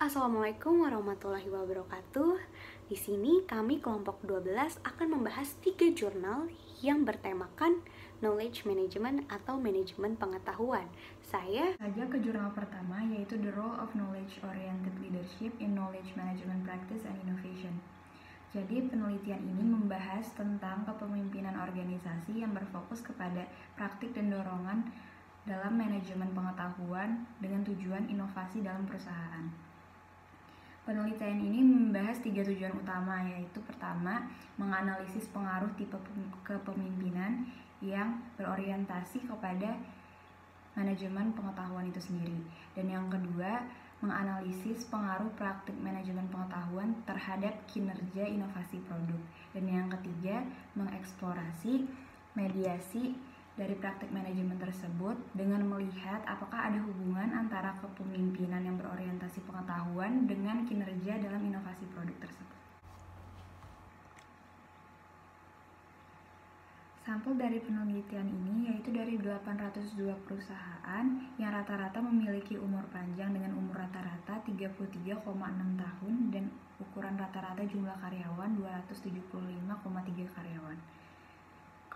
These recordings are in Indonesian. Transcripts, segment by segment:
Assalamualaikum warahmatullahi wabarakatuh. Di sini kami kelompok 12 akan membahas 3 jurnal yang bertemakan knowledge management atau manajemen pengetahuan. Saya saja ke jurnal pertama, yaitu The Role of Knowledge Oriented Leadership in Knowledge Management Practice and Innovation. Jadi penelitian ini membahas tentang kepemimpinan organisasi yang berfokus kepada praktik dan dorongan dalam manajemen pengetahuan dengan tujuan inovasi dalam perusahaan. Penelitian ini membahas 3 tujuan utama, yaitu pertama, menganalisis pengaruh tipe kepemimpinan yang berorientasi kepada manajemen pengetahuan itu sendiri. Dan yang kedua, menganalisis pengaruh praktik manajemen pengetahuan terhadap kinerja inovasi produk. Dan yang ketiga, mengeksplorasi mediasi dari praktik manajemen tersebut dengan melihat apakah ada hubungan antara kepemimpinan yang berorientasi pengetahuan dengan kinerja dalam inovasi produk tersebut. Sampel dari penelitian ini yaitu dari 802 perusahaan yang rata-rata memiliki umur panjang dengan umur rata-rata 33,6 tahun dan ukuran rata-rata jumlah karyawan 275,3 karyawan.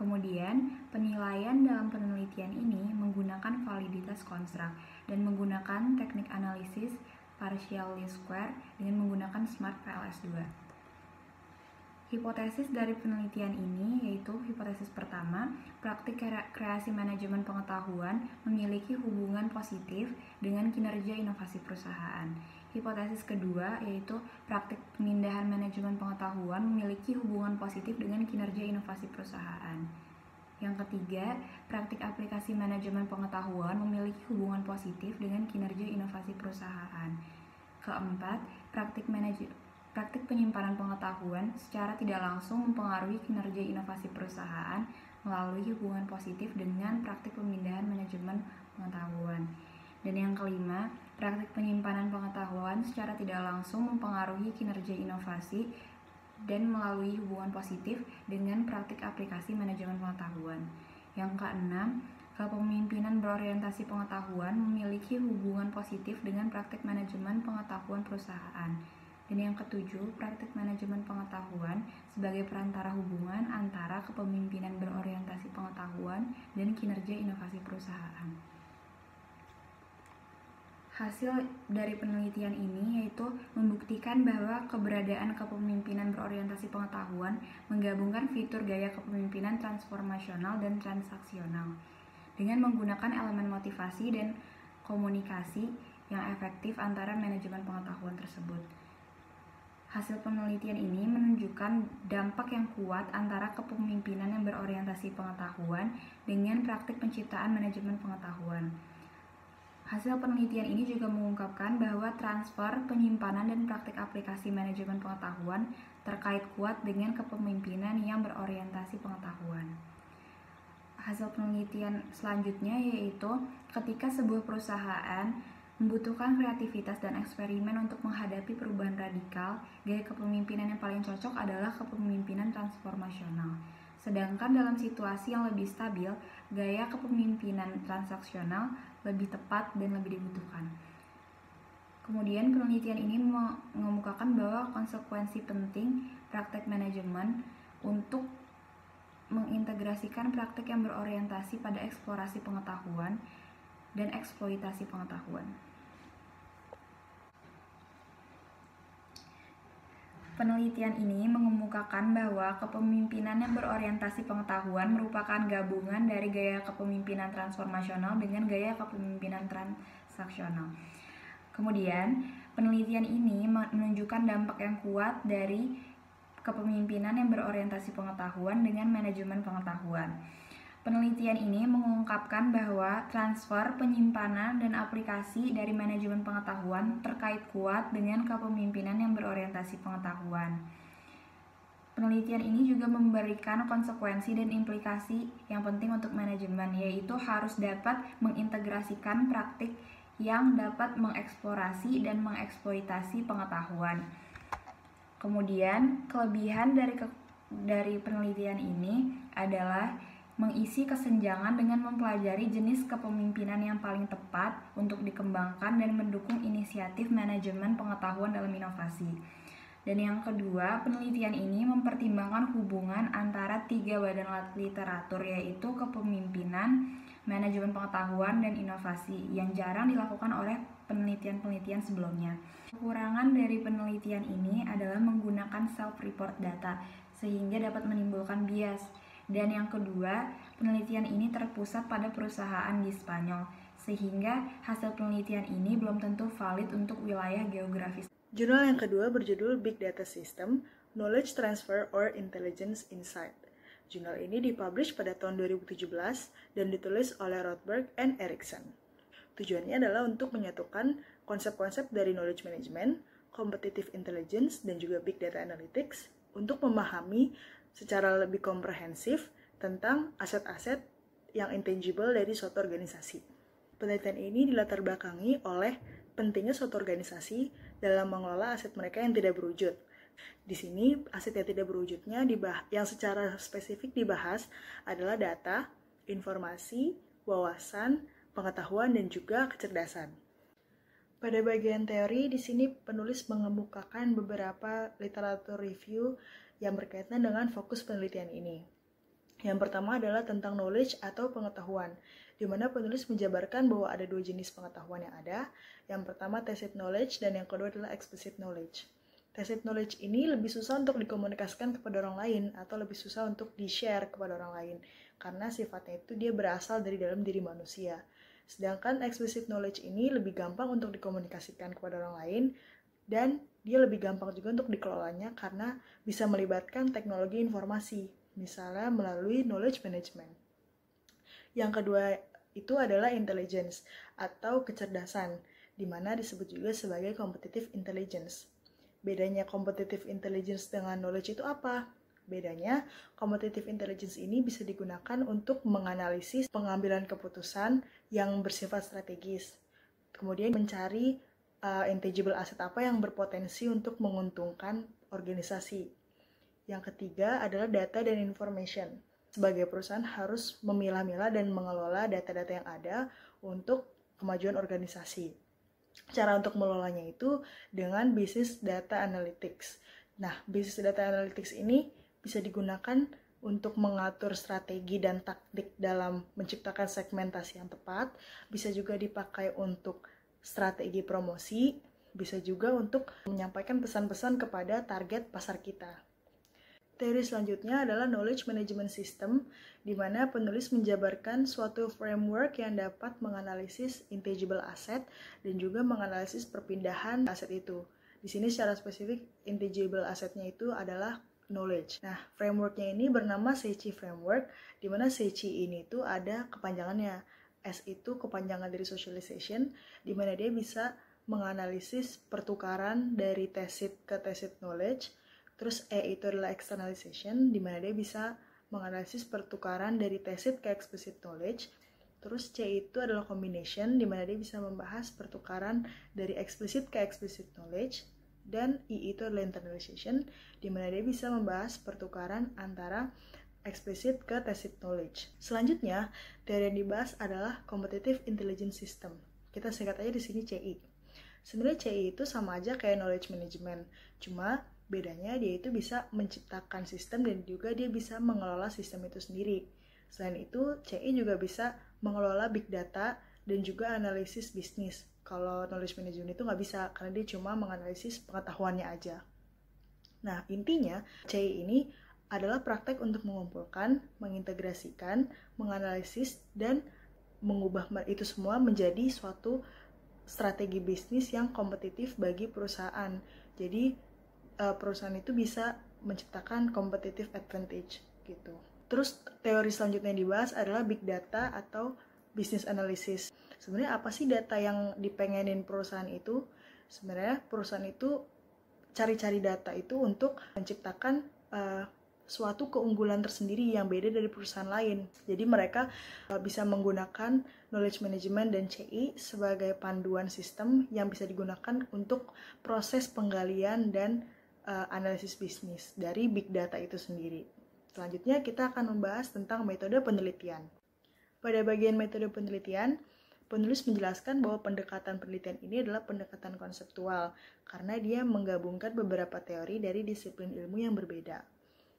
Kemudian, penilaian dalam penelitian ini menggunakan validitas konstruk dan menggunakan teknik analisis partial least square dengan menggunakan SMART PLS2. Hipotesis dari penelitian ini yaitu hipotesis pertama, praktik kreasi manajemen pengetahuan memiliki hubungan positif dengan kinerja inovasi perusahaan. Hipotesis kedua yaitu praktik pemindahan manajemen pengetahuan memiliki hubungan positif dengan kinerja inovasi perusahaan. Yang ketiga, praktik aplikasi manajemen pengetahuan memiliki hubungan positif dengan kinerja inovasi perusahaan. Keempat, praktik penyimpanan pengetahuan secara tidak langsung mempengaruhi kinerja inovasi perusahaan melalui hubungan positif dengan praktik pemindahan manajemen pengetahuan. Dan yang kelima, praktik penyimpanan pengetahuan secara tidak langsung mempengaruhi kinerja inovasi dan melalui hubungan positif dengan praktik aplikasi manajemen pengetahuan. Yang keenam, kepemimpinan berorientasi pengetahuan memiliki hubungan positif dengan praktik manajemen pengetahuan perusahaan. Dan yang ketujuh, praktik manajemen pengetahuan sebagai perantara hubungan antara kepemimpinan berorientasi pengetahuan dan kinerja inovasi perusahaan. Hasil dari penelitian ini yaitu membuktikan bahwa keberadaan kepemimpinan berorientasi pengetahuan menggabungkan fitur gaya kepemimpinan transformasional dan transaksional dengan menggunakan elemen motivasi dan komunikasi yang efektif antara manajemen pengetahuan tersebut. Hasil penelitian ini menunjukkan dampak yang kuat antara kepemimpinan yang berorientasi pengetahuan dengan praktik penciptaan manajemen pengetahuan. Hasil penelitian ini juga mengungkapkan bahwa transfer, penyimpanan, dan praktik aplikasi manajemen pengetahuan terkait kuat dengan kepemimpinan yang berorientasi pengetahuan. Hasil penelitian selanjutnya yaitu ketika sebuah perusahaan membutuhkan kreativitas dan eksperimen untuk menghadapi perubahan radikal, gaya kepemimpinan yang paling cocok adalah kepemimpinan transformasional. Sedangkan dalam situasi yang lebih stabil, gaya kepemimpinan transaksional lebih tepat dan lebih dibutuhkan. Kemudian penelitian ini mengemukakan bahwa konsekuensi penting praktek manajemen untuk mengintegrasikan praktek yang berorientasi pada eksplorasi pengetahuan dan eksploitasi pengetahuan. Penelitian ini mengemukakan bahwa kepemimpinan yang berorientasi pengetahuan merupakan gabungan dari gaya kepemimpinan transformasional dengan gaya kepemimpinan transaksional. Kemudian, penelitian ini menunjukkan dampak yang kuat dari kepemimpinan yang berorientasi pengetahuan dengan manajemen pengetahuan. Penelitian ini mengungkapkan bahwa transfer, penyimpanan, dan aplikasi dari manajemen pengetahuan terkait kuat dengan kepemimpinan yang berorientasi pengetahuan. Penelitian ini juga memberikan konsekuensi dan implikasi yang penting untuk manajemen, yaitu harus dapat mengintegrasikan praktik yang dapat mengeksplorasi dan mengeksploitasi pengetahuan. Kemudian, kelebihan dari penelitian ini adalah mengisi kesenjangan dengan mempelajari jenis kepemimpinan yang paling tepat untuk dikembangkan dan mendukung inisiatif manajemen pengetahuan dalam inovasi. Dan yang kedua, penelitian ini mempertimbangkan hubungan antara 3 badan literatur, yaitu kepemimpinan, manajemen pengetahuan, dan inovasi, yang jarang dilakukan oleh penelitian-penelitian sebelumnya. Kekurangan dari penelitian ini adalah menggunakan self-report data, sehingga dapat menimbulkan bias. Dan yang kedua, penelitian ini terpusat pada perusahaan di Spanyol, sehingga hasil penelitian ini belum tentu valid untuk wilayah geografis. Jurnal yang kedua berjudul Big Data System, Knowledge Transfer or Intelligence Insight. Jurnal ini dipublish pada tahun 2017 dan ditulis oleh Rothberg and Erickson. Tujuannya adalah untuk menyatukan konsep-konsep dari knowledge management, competitive intelligence, dan juga big data analytics untuk memahami secara lebih komprehensif tentang aset-aset yang intangible dari suatu organisasi. Penelitian ini dilatar belakangi oleh pentingnya suatu organisasi dalam mengelola aset mereka yang tidak berwujud. Di sini, aset yang tidak berwujudnya yang secara spesifik dibahas adalah data, informasi, wawasan, pengetahuan, dan juga kecerdasan. Pada bagian teori, di sini penulis mengemukakan beberapa literatur review yang berkaitan dengan fokus penelitian ini. Yang pertama adalah tentang knowledge atau pengetahuan, di mana penulis menjabarkan bahwa ada 2 jenis pengetahuan yang ada. Yang pertama tacit knowledge dan yang kedua adalah explicit knowledge. Tacit knowledge ini lebih susah untuk dikomunikasikan kepada orang lain atau lebih susah untuk di-share kepada orang lain karena sifatnya itu dia berasal dari dalam diri manusia. Sedangkan explicit knowledge ini lebih gampang untuk dikomunikasikan kepada orang lain dan dia lebih gampang juga untuk dikelolanya karena bisa melibatkan teknologi informasi, misalnya melalui knowledge management. Yang kedua itu adalah intelligence atau kecerdasan, di mana disebut juga sebagai competitive intelligence. Bedanya competitive intelligence dengan knowledge itu apa? Bedanya, competitive intelligence ini bisa digunakan untuk menganalisis pengambilan keputusan yang bersifat strategis. Kemudian mencari intangible asset apa yang berpotensi untuk menguntungkan organisasi. Yang ketiga adalah data dan information. Sebagai perusahaan harus memilah-milah dan mengelola data-data yang ada untuk kemajuan organisasi. Cara untuk mengelolanya itu dengan business data analytics. Nah, business data analytics ini bisa digunakan untuk mengatur strategi dan taktik dalam menciptakan segmentasi yang tepat, bisa juga dipakai untuk strategi promosi, bisa juga untuk menyampaikan pesan-pesan kepada target pasar kita. Teori selanjutnya adalah knowledge management system, di mana penulis menjabarkan suatu framework yang dapat menganalisis intangible asset dan juga menganalisis perpindahan aset itu. Di sini secara spesifik intangible assetnya itu adalah knowledge. Nah, frameworknya ini bernama Seichi Framework, di mana Seichi ini tuh ada kepanjangannya. S itu kepanjangan dari socialization, di mana dia bisa menganalisis pertukaran dari tacit ke tacit knowledge. Terus E itu adalah externalization, di mana dia bisa menganalisis pertukaran dari tacit ke explicit knowledge. Terus C itu adalah combination, di mana dia bisa membahas pertukaran dari explicit ke explicit knowledge. Dan I itu adalah internalization, di mana dia bisa membahas pertukaran antara explicit ke tacit knowledge. Selanjutnya, teori yang dibahas adalah competitive intelligence system. Kita singkat aja di sini CI. Sebenarnya CI itu sama aja kayak knowledge management, cuma bedanya dia itu bisa menciptakan sistem dan juga dia bisa mengelola sistem itu sendiri. Selain itu, CI juga bisa mengelola big data dan juga analisis bisnis. Kalau knowledge management itu nggak bisa, karena dia cuma menganalisis pengetahuannya aja. Nah, intinya CI ini adalah praktek untuk mengumpulkan, mengintegrasikan, menganalisis, dan mengubah itu semua menjadi suatu strategi bisnis yang kompetitif bagi perusahaan. Jadi, perusahaan itu bisa menciptakan competitive advantage gitu. Terus teori selanjutnya yang dibahas adalah big data atau business analysis. Sebenarnya apa sih data yang dipengenin perusahaan itu? Sebenarnya perusahaan itu cari-cari data itu untuk menciptakan suatu keunggulan tersendiri yang beda dari perusahaan lain. Jadi mereka bisa menggunakan knowledge management dan CI sebagai panduan sistem yang bisa digunakan untuk proses penggalian dan analisis bisnis dari big data itu sendiri. Selanjutnya kita akan membahas tentang metode penelitian. Pada bagian metode penelitian, penulis menjelaskan bahwa pendekatan penelitian ini adalah pendekatan konseptual karena dia menggabungkan beberapa teori dari disiplin ilmu yang berbeda.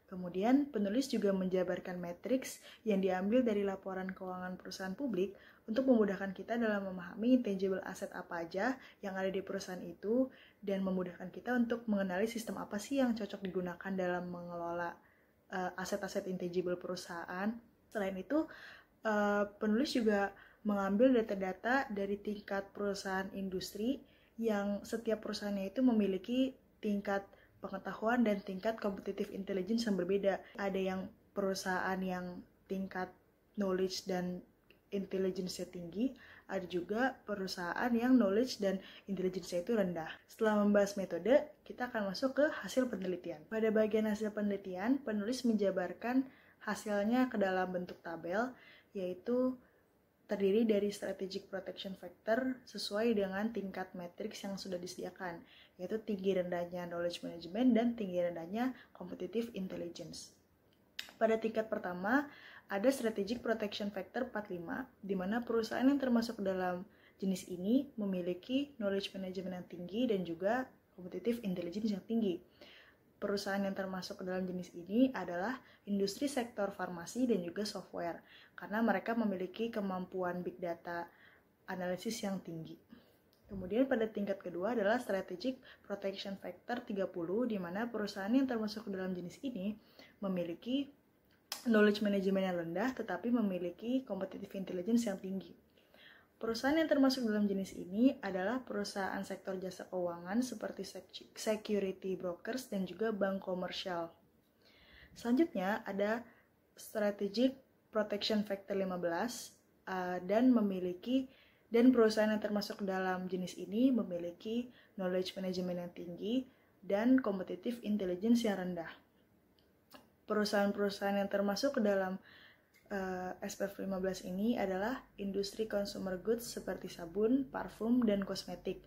Kemudian, penulis juga menjabarkan matriks yang diambil dari laporan keuangan perusahaan publik untuk memudahkan kita dalam memahami intangible asset apa aja yang ada di perusahaan itu dan memudahkan kita untuk mengenali sistem apa sih yang cocok digunakan dalam mengelola aset-aset intangible perusahaan. Selain itu, penulis juga mengambil data-data dari tingkat perusahaan industri yang setiap perusahaannya itu memiliki tingkat pengetahuan dan tingkat competitive intelligence yang berbeda. Ada yang perusahaan yang tingkat knowledge dan intelligence-nya tinggi, ada juga perusahaan yang knowledge dan intelligence-nya itu rendah. Setelah membahas metode, kita akan masuk ke hasil penelitian. Pada bagian hasil penelitian, penulis menjabarkan hasilnya ke dalam bentuk tabel, yaitu terdiri dari strategic protection factor sesuai dengan tingkat matriks yang sudah disediakan, yaitu tinggi rendahnya knowledge management dan tinggi rendahnya competitive intelligence. Pada tingkat pertama, ada strategic protection factor 45, di mana perusahaan yang termasuk dalam jenis ini memiliki knowledge management yang tinggi dan juga competitive intelligence yang tinggi. Perusahaan yang termasuk ke dalam jenis ini adalah industri sektor farmasi dan juga software, karena mereka memiliki kemampuan big data analisis yang tinggi. Kemudian pada tingkat kedua adalah strategic protection factor 30, di mana perusahaan yang termasuk ke dalam jenis ini memiliki knowledge management yang rendah tetapi memiliki competitive intelligence yang tinggi. Perusahaan yang termasuk dalam jenis ini adalah perusahaan sektor jasa keuangan seperti security brokers dan juga bank komersial. Selanjutnya ada strategic protection factor 15 dan perusahaan yang termasuk dalam jenis ini memiliki knowledge management yang tinggi dan competitive intelligence yang rendah. Perusahaan-perusahaan yang termasuk ke dalam SPF 15 ini adalah industri consumer goods seperti sabun, parfum, dan kosmetik.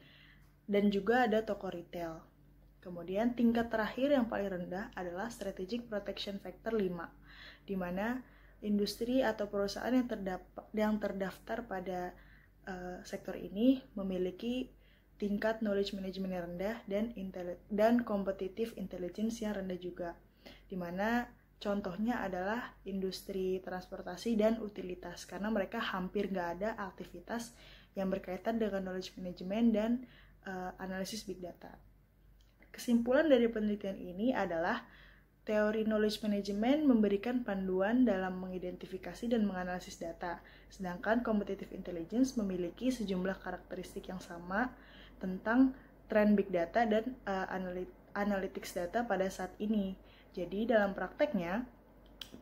Dan juga ada toko retail. Kemudian tingkat terakhir yang paling rendah adalah strategic protection factor 5, di mana industri atau perusahaan yang terdaftar pada sektor ini memiliki tingkat knowledge management yang rendah dan competitive intelligence yang rendah juga, di mana contohnya adalah industri transportasi dan utilitas, karena mereka hampir nggak ada aktivitas yang berkaitan dengan knowledge management dan analisis big data. Kesimpulan dari penelitian ini adalah teori knowledge management memberikan panduan dalam mengidentifikasi dan menganalisis data, sedangkan competitive intelligence memiliki sejumlah karakteristik yang sama tentang tren big data dan analytics data pada saat ini. Jadi dalam prakteknya,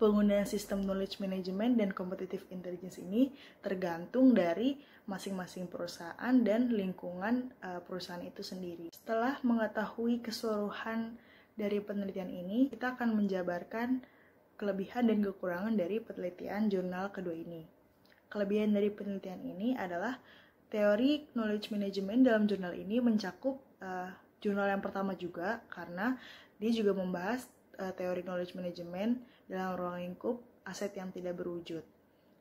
penggunaan sistem knowledge management dan competitive intelligence ini tergantung dari masing-masing perusahaan dan lingkungan perusahaan itu sendiri. Setelah mengetahui keseluruhan dari penelitian ini, kita akan menjabarkan kelebihan dan kekurangan dari penelitian jurnal kedua ini. Kelebihan dari penelitian ini adalah teori knowledge management dalam jurnal ini mencakup jurnal yang pertama juga, karena dia juga membahas teori knowledge management dalam ruang lingkup aset yang tidak berwujud.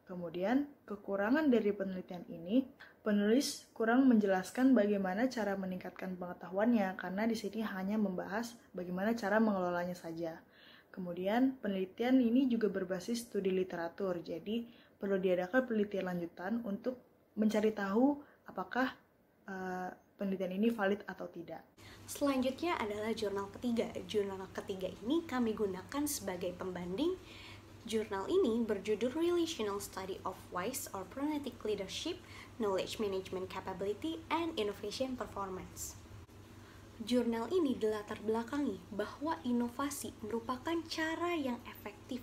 Kemudian, kekurangan dari penelitian ini, penulis kurang menjelaskan bagaimana cara meningkatkan pengetahuannya, karena di sini hanya membahas bagaimana cara mengelolanya saja. Kemudian, penelitian ini juga berbasis studi literatur, jadi perlu diadakan penelitian lanjutan untuk mencari tahu apakah penelitian ini valid atau tidak. Selanjutnya adalah jurnal ketiga. Jurnal ketiga ini kami gunakan sebagai pembanding. Jurnal ini berjudul Relational Study of Wise or Pronetic Leadership, Knowledge Management Capability, and Innovation Performance. Jurnal ini dilatar belakangi bahwa inovasi merupakan cara yang efektif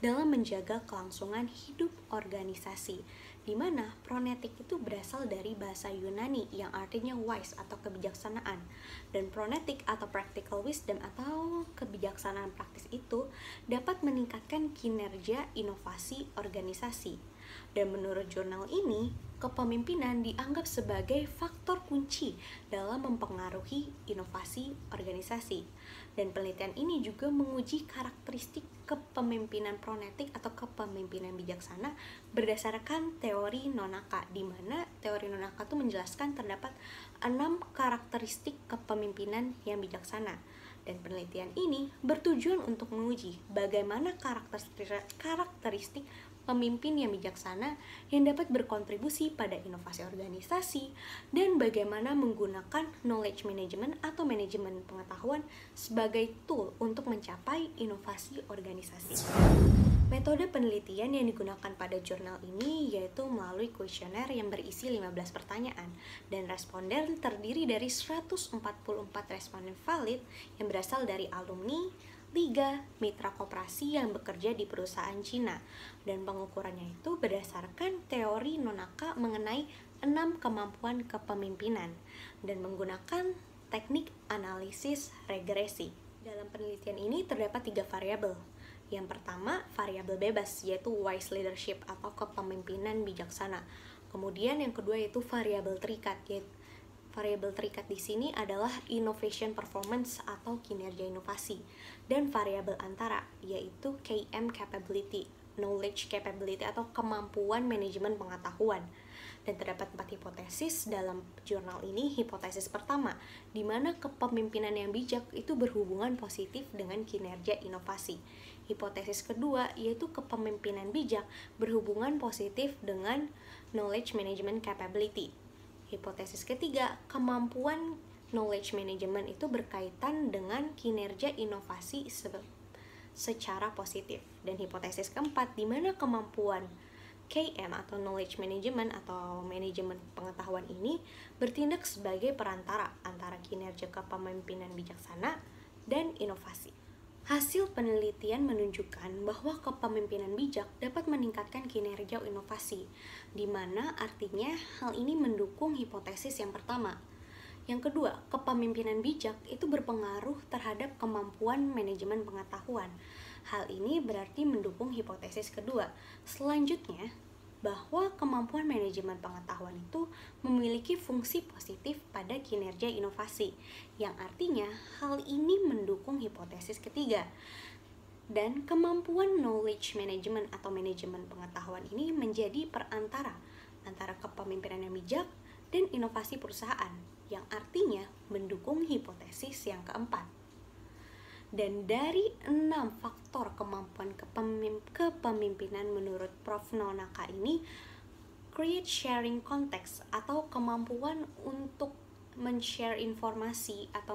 dalam menjaga kelangsungan hidup organisasi, di mana pronetik itu berasal dari bahasa Yunani yang artinya wise atau kebijaksanaan, dan pronetik atau practical wisdom atau kebijaksanaan praktis itu dapat meningkatkan kinerja inovasi organisasi. Dan menurut jurnal ini, kepemimpinan dianggap sebagai faktor kunci dalam mempengaruhi inovasi organisasi. Dan penelitian ini juga menguji karakteristik kepemimpinan pronetik atau kepemimpinan bijaksana berdasarkan teori Nonaka, di mana teori Nonaka itu menjelaskan terdapat 6 karakteristik kepemimpinan yang bijaksana. Dan penelitian ini bertujuan untuk menguji bagaimana karakteristik pemimpin yang bijaksana yang dapat berkontribusi pada inovasi organisasi dan bagaimana menggunakan knowledge management atau manajemen pengetahuan sebagai tool untuk mencapai inovasi organisasi. Metode penelitian yang digunakan pada jurnal ini yaitu melalui kuesioner yang berisi 15 pertanyaan dan responden terdiri dari 144 responden valid yang berasal dari alumni, liga, mitra koperasi yang bekerja di perusahaan Cina, dan pengukurannya itu berdasarkan teori Nonaka mengenai 6 kemampuan kepemimpinan dan menggunakan teknik analisis regresi. Dalam penelitian ini terdapat 3 variabel. Yang pertama, variabel bebas, yaitu wise leadership atau kepemimpinan bijaksana. Kemudian yang kedua yaitu variabel terikat, yaitu variabel terikat di sini adalah innovation performance atau kinerja inovasi, dan variabel antara yaitu KM capability, knowledge capability atau kemampuan manajemen pengetahuan. Dan terdapat 4 hipotesis dalam jurnal ini. Hipotesis pertama, di mana kepemimpinan yang bijak itu berhubungan positif dengan kinerja inovasi. Hipotesis kedua yaitu kepemimpinan bijak berhubungan positif dengan knowledge management capability. Hipotesis ketiga, kemampuan knowledge management itu berkaitan dengan kinerja inovasi secara positif. Dan hipotesis keempat, di mana kemampuan KM atau knowledge management atau manajemen pengetahuan ini bertindak sebagai perantara antara kinerja kepemimpinan bijaksana dan inovasi. Hasil penelitian menunjukkan bahwa kepemimpinan bijak dapat meningkatkan kinerja inovasi, di mana artinya hal ini mendukung hipotesis yang pertama. Yang kedua, kepemimpinan bijak itu berpengaruh terhadap kemampuan manajemen pengetahuan. Hal ini berarti mendukung hipotesis kedua. Selanjutnya, bahwa kemampuan manajemen pengetahuan itu memiliki fungsi positif pada kinerja inovasi, yang artinya hal ini mendukung hipotesis ketiga. Dan kemampuan knowledge management atau manajemen pengetahuan ini menjadi perantara antara kepemimpinan yang bijak dan inovasi perusahaan, yang artinya mendukung hipotesis yang keempat. Dan dari 6 faktor kemampuan kepemimpinan menurut Prof. Nonaka ini, create sharing context atau kemampuan untuk men-share informasi atau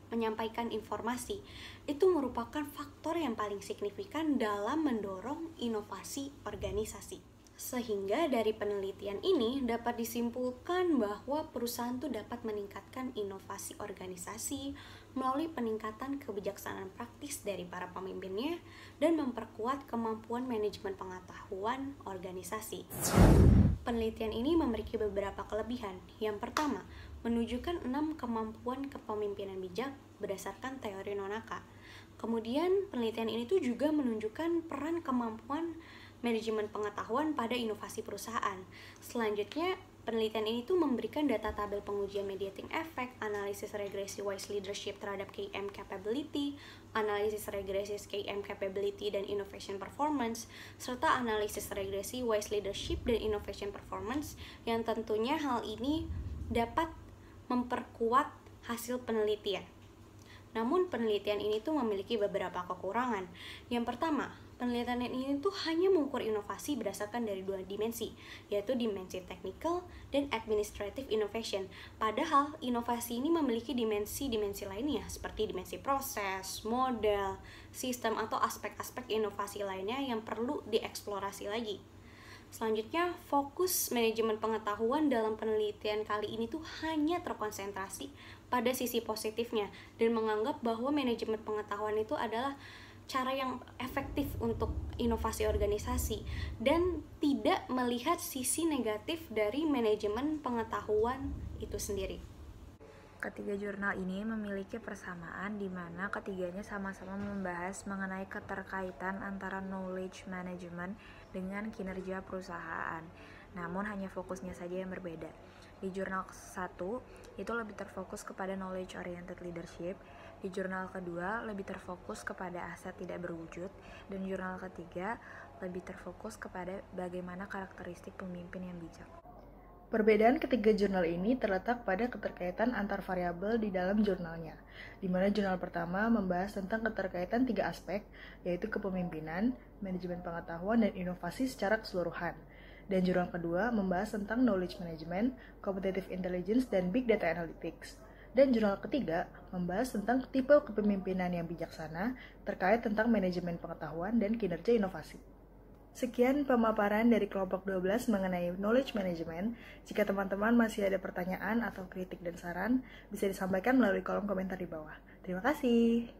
menyampaikan informasi itu merupakan faktor yang paling signifikan dalam mendorong inovasi organisasi. Sehingga dari penelitian ini dapat disimpulkan bahwa perusahaan itu dapat meningkatkan inovasi organisasi melalui peningkatan kebijaksanaan praktis dari para pemimpinnya dan memperkuat kemampuan manajemen pengetahuan organisasi. Penelitian ini memiliki beberapa kelebihan. Yang pertama, menunjukkan 6 kemampuan kepemimpinan bijak berdasarkan teori Nonaka. Kemudian penelitian ini tuh juga menunjukkan peran kemampuan manajemen pengetahuan pada inovasi perusahaan. Selanjutnya, penelitian ini tuh memberikan data tabel pengujian mediating effect, analisis regresi wise leadership terhadap KM capability, analisis regresi KM capability dan innovation performance, serta analisis regresi wise leadership dan innovation performance, yang tentunya hal ini dapat memperkuat hasil penelitian. Namun penelitian ini tuh memiliki beberapa kekurangan. Yang pertama, penelitian ini tuh hanya mengukur inovasi berdasarkan dari 2 dimensi, yaitu dimensi technical dan administrative innovation. Padahal inovasi ini memiliki dimensi-dimensi lainnya seperti dimensi proses, model, sistem atau aspek-aspek inovasi lainnya yang perlu dieksplorasi lagi. Selanjutnya, fokus manajemen pengetahuan dalam penelitian kali ini tuh hanya terkonsentrasi pada sisi positifnya dan menganggap bahwa manajemen pengetahuan itu adalah cara yang efektif untuk inovasi organisasi dan tidak melihat sisi negatif dari manajemen pengetahuan itu sendiri. Ketiga jurnal ini memiliki persamaan di mana ketiganya sama-sama membahas mengenai keterkaitan antara knowledge management dengan kinerja perusahaan. namun hanya fokusnya saja yang berbeda. Di jurnal 1 itu lebih terfokus kepada knowledge oriented leadership, di jurnal kedua lebih terfokus kepada aset tidak berwujud, dan jurnal ketiga lebih terfokus kepada bagaimana karakteristik pemimpin yang bijak. Perbedaan ketiga jurnal ini terletak pada keterkaitan antar variabel di dalam jurnalnya, di mana jurnal pertama membahas tentang keterkaitan 3 aspek, yaitu kepemimpinan, manajemen pengetahuan, dan inovasi secara keseluruhan. Dan jurnal kedua membahas tentang knowledge management, competitive intelligence, dan big data analytics. Dan jurnal ketiga membahas tentang tipe kepemimpinan yang bijaksana terkait tentang manajemen pengetahuan dan kinerja inovasi. Sekian pemaparan dari kelompok 12 mengenai knowledge management. Jika teman-teman masih ada pertanyaan atau kritik dan saran, bisa disampaikan melalui kolom komentar di bawah. Terima kasih.